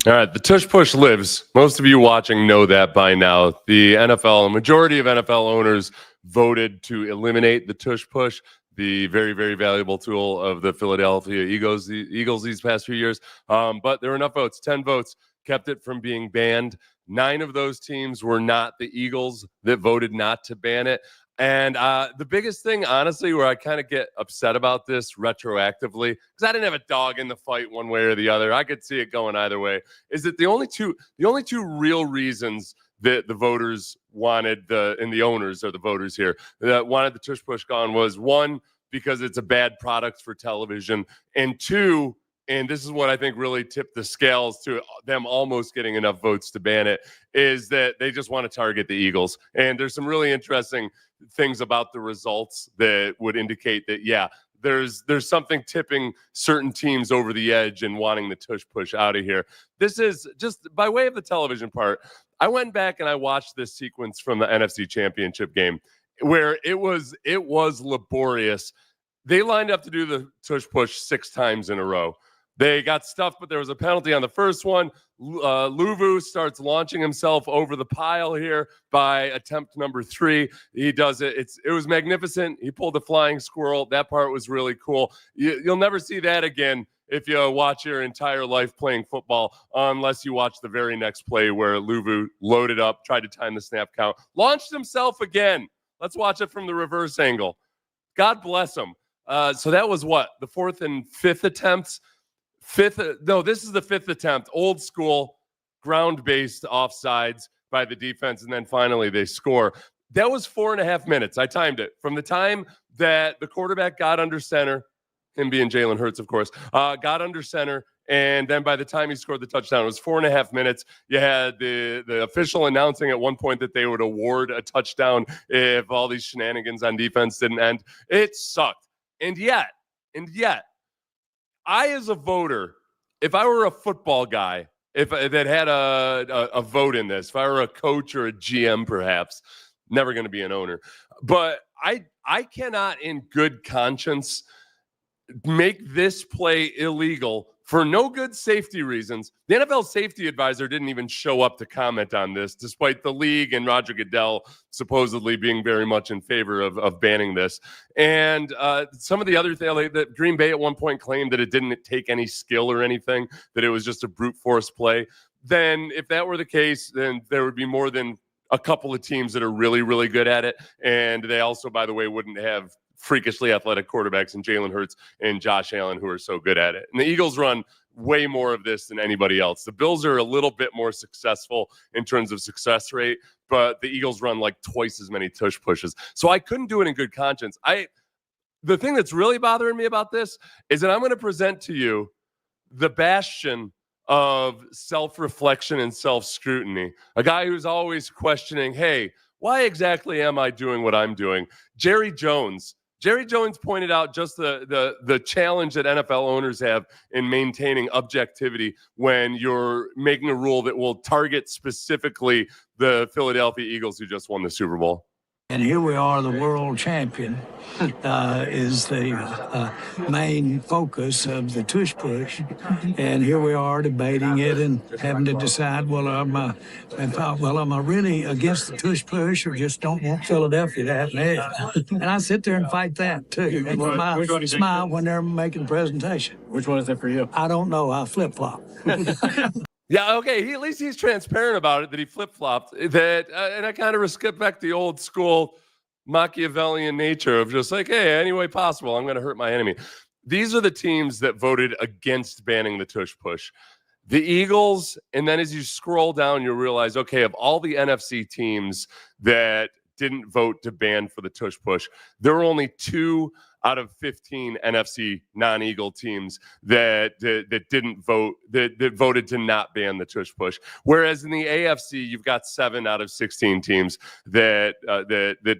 All right, the tush push lives. Most of you watching know that by now. The NFL, a majority of NFL owners voted to eliminate the tush push, the very, very valuable tool of the Philadelphia Eagles these past few years. But there were enough votes. 10 votes kept it from being banned. 9 of those teams were not the Eagles that voted not to ban it. And the biggest thing, honestly, where I kind of get upset about this retroactively, because I didn't have a dog in the fight one way or the other. I could see it going either way. Is that the only two real reasons that the voters wanted and the owners are the voters here that wanted the tush push gone was one, because it's a bad product for television, and two, and this is what I think really tipped the scales to them almost getting enough votes to ban it, is that they just want to target the Eagles. And there's some really interesting things about the results that would indicate that, yeah, there's something tipping certain teams over the edge and wanting the tush push out of here. This is just by way of the television part. I went back and I watched this sequence from the NFC Championship game where it was laborious. They lined up to do the tush push 6 times in a row. They got stuffed, but there was a penalty on the first one. Luvu starts launching himself over the pile here by attempt number 3. He does it. It was magnificent. He pulled the flying squirrel. That part was really cool. You'll never see that again if you watch your entire life playing football, unless you watch the very next play where Luvu loaded up, tried to time the snap count, launched himself again. Let's watch it from the reverse angle. God bless him. So that was what? The 4th and 5th attempts? This is the 5th attempt. Old school, ground-based offsides by the defense, and then finally they score. That was 4.5 minutes. I timed it. From the time that the quarterback got under center, him being Jalen Hurts, of course, got under center, and then by the time he scored the touchdown, it was 4.5 minutes. You had the official announcing at one point that they would award a touchdown if all these shenanigans on defense didn't end. It sucked. And yet, I, as a voter, if I were a football guy, if that had a vote in this, if I were a coach or a GM, perhaps, never going to be an owner, but I cannot, in good conscience, make this play illegal for no good safety reasons. The NFL safety advisor didn't even show up to comment on this, despite the league and Roger Goodell supposedly being very much in favor of banning this. And some of the other things, like that Green Bay at one point claimed that it didn't take any skill or anything, that it was just a brute force play. Then if that were the case, then there would be more than a couple of teams that are really, really good at it. And they also, by the way, wouldn't have freakishly athletic quarterbacks and Jalen Hurts and Josh Allen who are so good at it. And the Eagles run way more of this than anybody else. The Bills are a little bit more successful in terms of success rate, but the Eagles run like twice as many tush pushes. So I couldn't do it in good conscience. The thing that's really bothering me about this is that I'm going to present to you the bastion of self-reflection and self-scrutiny. A guy who's always questioning, hey, why exactly am I doing what I'm doing? Jerry Jones pointed out just the challenge that NFL owners have in maintaining objectivity when you're making a rule that will target specifically the Philadelphia Eagles who just won the Super Bowl. And here we are, the world champion is the main focus of the tush push. And here we are debating it and having to decide, am I really against the tush push or just don't want Philadelphia to have it? And I sit there and fight that too. And smile when they're making the presentation. Which one is it for you? I don't know. I flip-flop. Yeah, okay. At least he's transparent about it, that he flip-flopped. And I kind of respect the old school Machiavellian nature of just like, hey, any way possible, I'm going to hurt my enemy. These are the teams that voted against banning the tush push. The Eagles, and then as you scroll down, you'll realize, okay, of all the NFC teams that didn't vote to ban for the tush push, there were only 2 out of 15 NFC non-Eagle teams that didn't vote, that voted to not ban the tush push. Whereas in the AFC, you've got 7 out of 16 teams that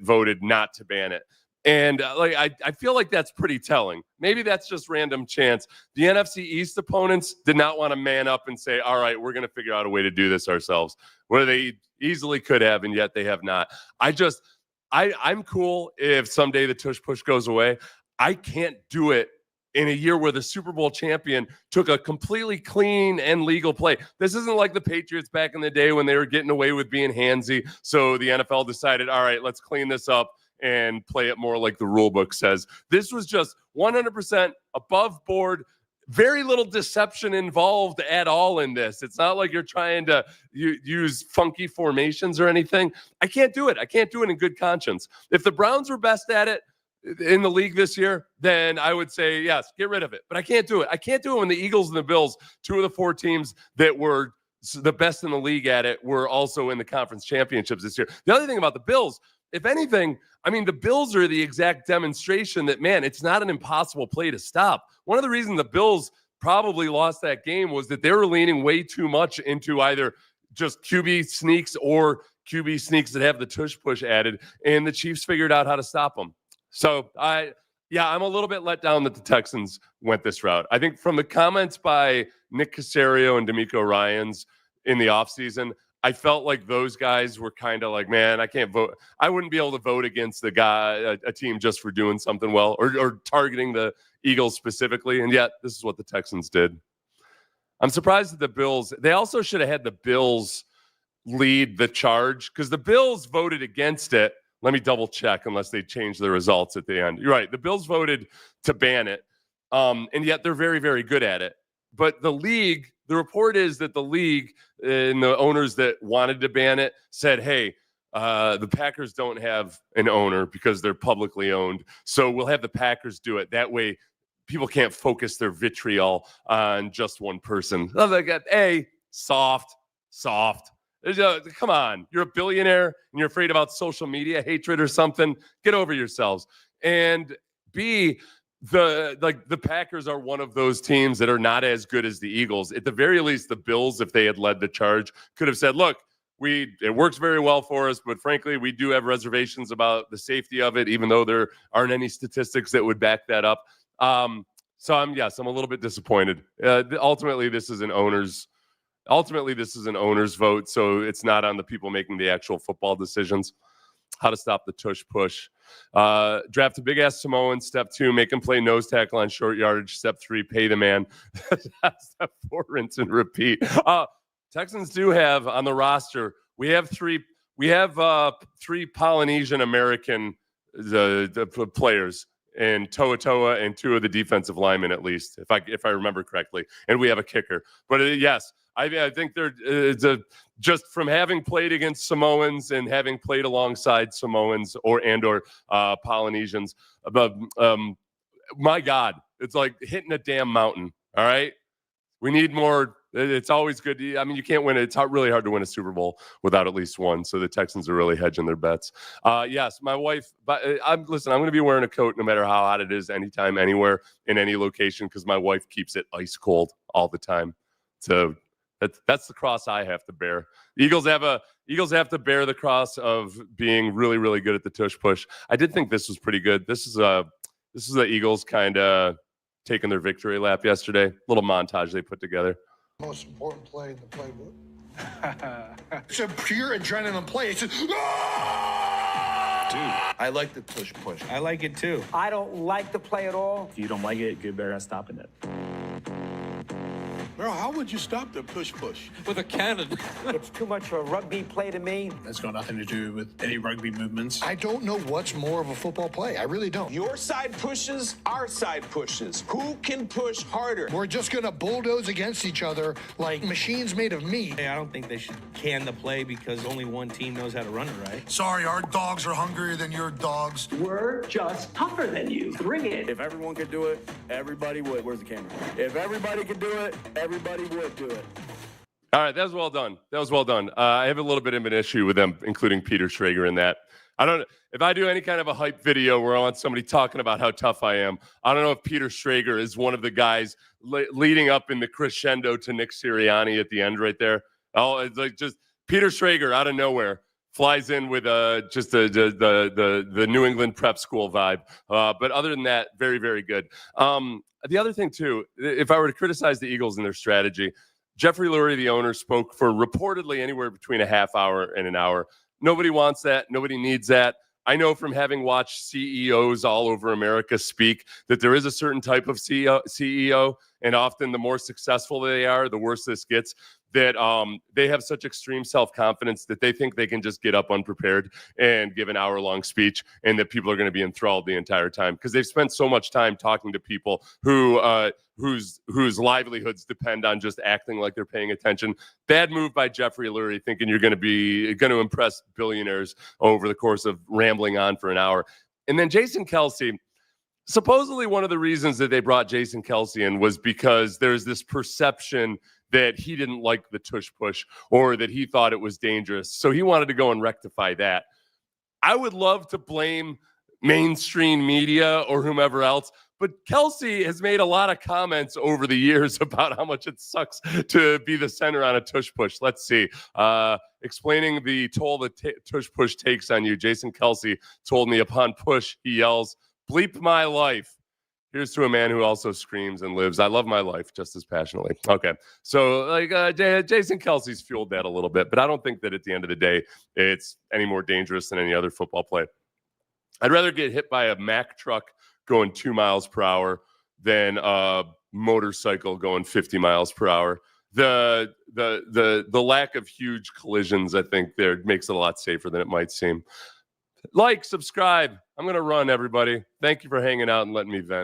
voted not to ban it. And I feel like that's pretty telling. Maybe that's just random chance. The NFC East opponents did not want to man up and say, all right, we're going to figure out a way to do this ourselves, where they easily could have, and yet they have not. I'm cool if someday the tush push goes away. I can't do it in a year where the Super Bowl champion took a completely clean and legal play. This isn't like the Patriots back in the day when they were getting away with being handsy. So the NFL decided, all right, let's clean this up and play it more like the rule book says. This was just 100% above board. Very little deception involved at all in this. It's not like you're trying to use funky formations or anything. I can't do it. I can't do it in good conscience. If the Browns were best at it in the league this year, then I would say, yes, get rid of it. But I can't do it. I can't do it when the Eagles and the Bills, two of the four teams that were the best in the league at it, were also in the conference championships this year. The other thing about the Bills, if anything, I mean, the Bills are the exact demonstration that, man, it's not an impossible play to stop. One of the reasons the Bills probably lost that game was that they were leaning way too much into either just QB sneaks or QB sneaks that have the tush push added, and the Chiefs figured out how to stop them. So I'm a little bit let down that the Texans went this route. I think from the comments by Nick Caserio and D'Amico Ryans in the offseason, I felt like those guys were kind of like, man, I can't vote. I wouldn't be able to vote against the guy, a team just for doing something well or targeting the Eagles specifically. And yet this is what the Texans did. I'm surprised that the Bills, they also should have had the Bills lead the charge because the Bills voted against it. Let me double check unless they change the results at the end. You're right. The Bills voted to ban it. And yet they're very, very good at it. But the league, the report is that the league and the owners that wanted to ban it said, hey, the Packers don't have an owner because they're publicly owned. So we'll have the Packers do it. That way people can't focus their vitriol on just one person. Like, soft. Come on, you're a billionaire and you're afraid about social media hatred or something. Get over yourselves. And B, the Packers are one of those teams that are not as good as the Eagles. At the very least, the Bills, if they had led the charge, could have said, look, it works very well for us, but frankly, we do have reservations about the safety of it, even though there aren't any statistics that would back that up. So I'm a little bit disappointed. Ultimately, this is an owner's vote, so it's not on the people making the actual football decisions. How to stop the tush push. Draft a big-ass Samoan. Step 2, make him play nose tackle on short yardage. Step 3, pay the man. Step 4, rinse and repeat. Texans do have on the roster, we have three Polynesian American the players, and Toa and 2 of the defensive linemen, at least, if I remember correctly. And we have a kicker. But yes, I think they're just from having played against Samoans and having played alongside Samoans or Polynesians. My God, it's like hitting a damn mountain. All right, we need more. It's always good. I mean, you can't win it. It's really hard to win a Super Bowl without at least one. So the Texans are really hedging their bets. Yes, my wife. But I'm going to be wearing a coat no matter how hot it is, anytime, anywhere, in any location, because my wife keeps it ice cold all the time. So that's the cross I have to bear. Eagles have to bear the cross of being really, really good at the tush push. I did think this was pretty good. This is the Eagles kind of taking their victory lap yesterday. Little montage they put together. Most important play in the playbook. It's a pure adrenaline play. It's Dude, I like the tush push. I like it too. I don't like the play at all. If you don't like it, get better at stopping it. Bro, how would you stop the push? With a cannon. It's too much of a rugby play to me. That's got nothing to do with any rugby movements. I don't know what's more of a football play. I really don't. Your side pushes, our side pushes. Who can push harder? We're just going to bulldoze against each other like machines made of meat. Hey, I don't think they should can the play because only one team knows how to run it, right? Sorry, our dogs are hungrier than your dogs. We're just tougher than you. Bring it. If everyone could do it, everybody would. Where's the camera? If everybody could do it, everybody would do it. All right, that was well done. I have a little bit of an issue with them, including Peter Schrager in that. I don't know if I do any kind of a hype video where I want somebody talking about how tough I am. I don't know if Peter Schrager is one of the guys leading up in the crescendo to Nick Sirianni at the end right there. Oh, it's like just Peter Schrager out of nowhere flies in with just the New England prep school vibe. But other than that, very, very good. The other thing, too, if I were to criticize the Eagles and their strategy, Jeffrey Lurie, the owner, spoke for reportedly anywhere between a half hour and an hour. Nobody wants that. Nobody needs that. I know from having watched CEOs all over America speak that there is a certain type of CEO, and often the more successful they are, the worse this gets, that they have such extreme self-confidence that they think they can just get up unprepared and give an hour-long speech, and that people are going to be enthralled the entire time because they've spent so much time talking to people whose livelihoods depend on just acting like they're paying attention. Bad move by Jeffrey Lurie, thinking you're going to impress billionaires over the course of rambling on for an hour. And then Jason Kelce, supposedly one of the reasons that they brought Jason Kelce in was because there's this perception that he didn't like the tush push or that he thought it was dangerous. So he wanted to go and rectify that. I would love to blame mainstream media or whomever else, but Kelce has made a lot of comments over the years about how much it sucks to be the center on a tush push. Let's see. Explaining the toll the tush push takes on you, Jason Kelce told me upon push, he yells, "Bleep my life." Here's to a man who also screams and lives. I love my life just as passionately. Okay. So Jason Kelce's fueled that a little bit, but I don't think that at the end of the day, it's any more dangerous than any other football play. I'd rather get hit by a Mack truck going 2 miles per hour than a motorcycle going 50 miles per hour. The lack of huge collisions, I think, there makes it a lot safer than it might seem. Like, subscribe. I'm going to run, everybody. Thank you for hanging out and letting me vent.